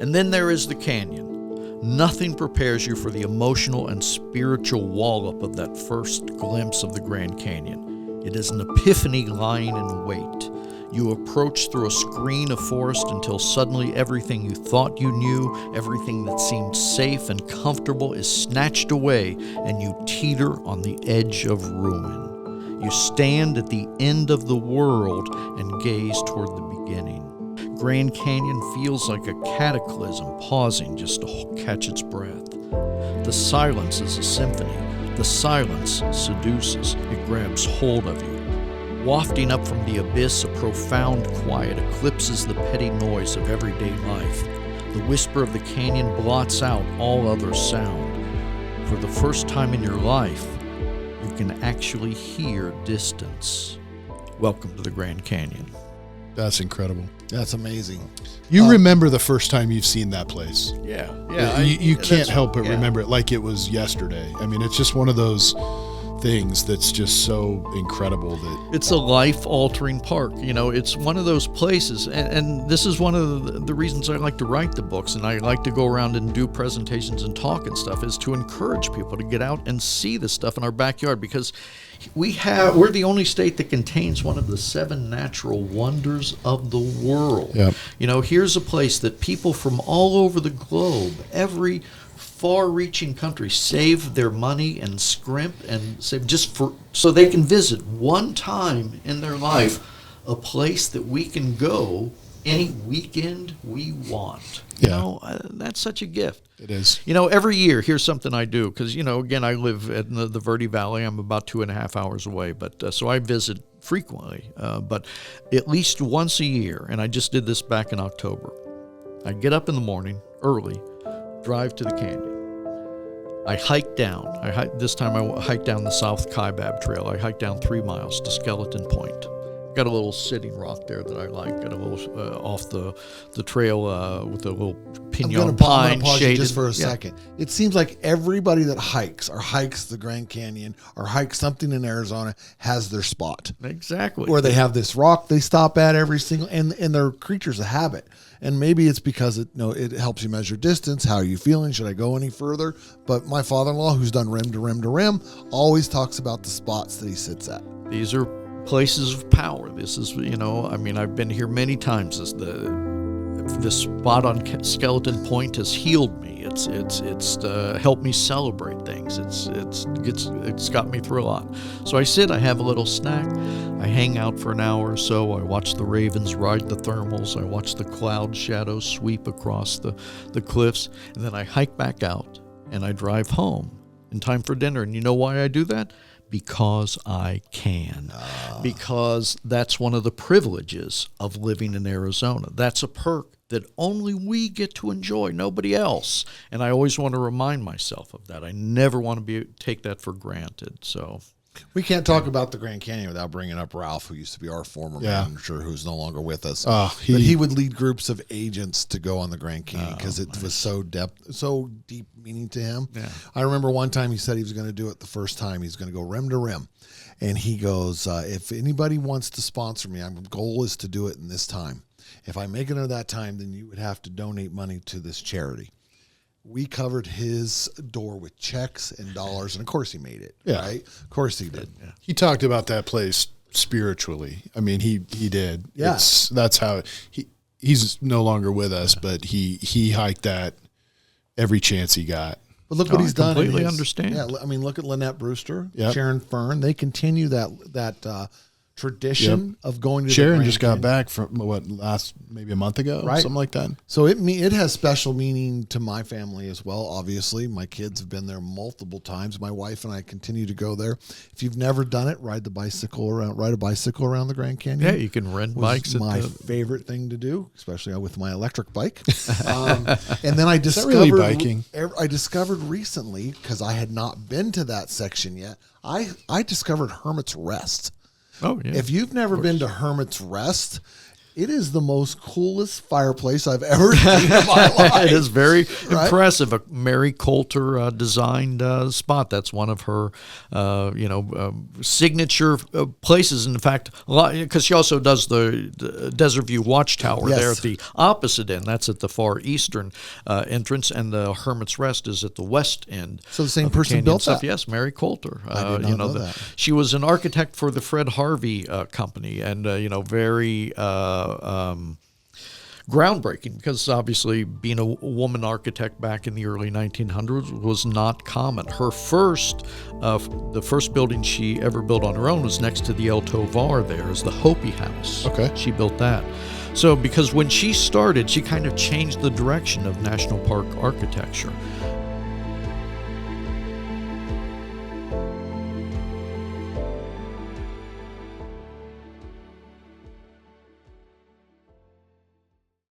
And then there is the canyon. Nothing prepares you for the emotional and spiritual wallop of that first glimpse of the Grand Canyon. It is an epiphany lying in wait. You approach through a screen of forest until suddenly everything you thought you knew, everything that seemed safe and comfortable is snatched away, and you teeter on the edge of ruin. You stand at the end of the world and gaze toward the beginning. Grand Canyon feels like a cataclysm pausing just to catch its breath. The silence is a symphony. The silence seduces. It grabs hold of you. Wafting up from the abyss, a profound quiet eclipses the petty noise of everyday life. The whisper of the canyon blots out all other sound. For the first time in your life, you can actually hear distance. Welcome to the Grand Canyon. That's incredible. That's amazing. You remember the first time you've seen that place. Yeah. You can't help but remember it like it was yesterday. I mean, it's just one of those things that's just so incredible that it's a life-altering park. You know, it's one of those places, and this is one of the reasons I like to write the books, and I like to go around and do presentations and talk and stuff, is to encourage people to get out and see this stuff in our backyard, because we're the only state that contains one of the 7 natural wonders of the world. Yep. You know, here's a place that people from all over the globe, every far-reaching country, save their money and scrimp and save so they can visit one time in their life a place that we can go any weekend we want. You know, that's such a gift. it is. You know, every year, here's something I do, because, you know, again, I live in the Verde Valley. I'm about 2.5 hours away, but so I visit frequently, but at least once a year, and I just did this back in October. I get up in the morning early, drive to the canyon. I hike down. This time I hiked down the South Kaibab Trail. I hiked down 3 miles to Skeleton Point. Got a little sitting rock there that I like. Got a little off the trail with a little pinon pine shaded. Just for a second. It seems like everybody that hikes or hikes the Grand Canyon or hikes something in Arizona has their spot. Exactly. Where they have this rock they stop at every single, and they're creatures of habit. And maybe it's because it helps you measure distance. How are you feeling? Should I go any further? But my father-in-law, who's done rim to rim to rim, always talks about the spots that he sits at. These are places of power. This is, you know, I mean, I've been here many times. This spot on Skeleton Point has healed me. It's helped me celebrate things. It's got me through a lot. So I sit, I have a little snack, I hang out for an hour or so. I watch the ravens ride the thermals. I watch the cloud shadows sweep across the cliffs, and then I hike back out and I drive home in time for dinner. And you know why I do that? Because I can. Because that's one of the privileges of living in Arizona. That's a perk that only we get to enjoy, nobody else. And I always want to remind myself of that. I never want to take that for granted. So we can't talk about the Grand Canyon without bringing up Ralph, who used to be our former manager, who's no longer with us. But he would lead groups of agents to go on the Grand Canyon because it was so deep meaning to him. Yeah. I remember one time he said he was going to do it the first time. He's going to go rim to rim. And he goes, if anybody wants to sponsor me, my goal is to do it in this time. If I make it at that time, then you would have to donate money to this charity. We covered his door with checks and dollars, and of course he made it. Yeah. Right? Of course he did. Yeah. He talked about that place spiritually. I mean, he did. Yeah. That's how he's no longer with us, but he hiked that every chance he got. But look what he's done. I completely understand. Yeah, I mean, look at Lynette Brewster, Sharon Fern. They continue that tradition of going to Sharon the just got back from maybe a month ago, right? Something like that. So it has special meaning to my family as well. Obviously, my kids have been there multiple times. My wife and I continue to go there. If you've never done it, ride a bicycle around the Grand Canyon. Yeah, you can rent bikes. My favorite thing to do, especially with my electric bike. And then I discovered really biking. I discovered recently, because I had not been to that section yet. I discovered Hermit's Rest. Oh, yeah. If you've never been to Hermit's Rest, It is the most coolest fireplace I've ever seen in my life. It is very impressive. A Mary Coulter designed spot. That's one of her, signature places. In fact, because she also does the Desert View Watchtower there at the opposite end. That's at the far eastern entrance, and the Hermit's Rest is at the west end. So the same person built that? Yes, Mary Coulter. I did not know that. She was an architect for the Fred Harvey company, and very groundbreaking, because obviously being a woman architect back in the early 1900s was not common. Her the first building she ever built on her own was next to the El Tovar. There is the Hopi House. Okay. She built that. So because when she started, she kind of changed the direction of national park architecture.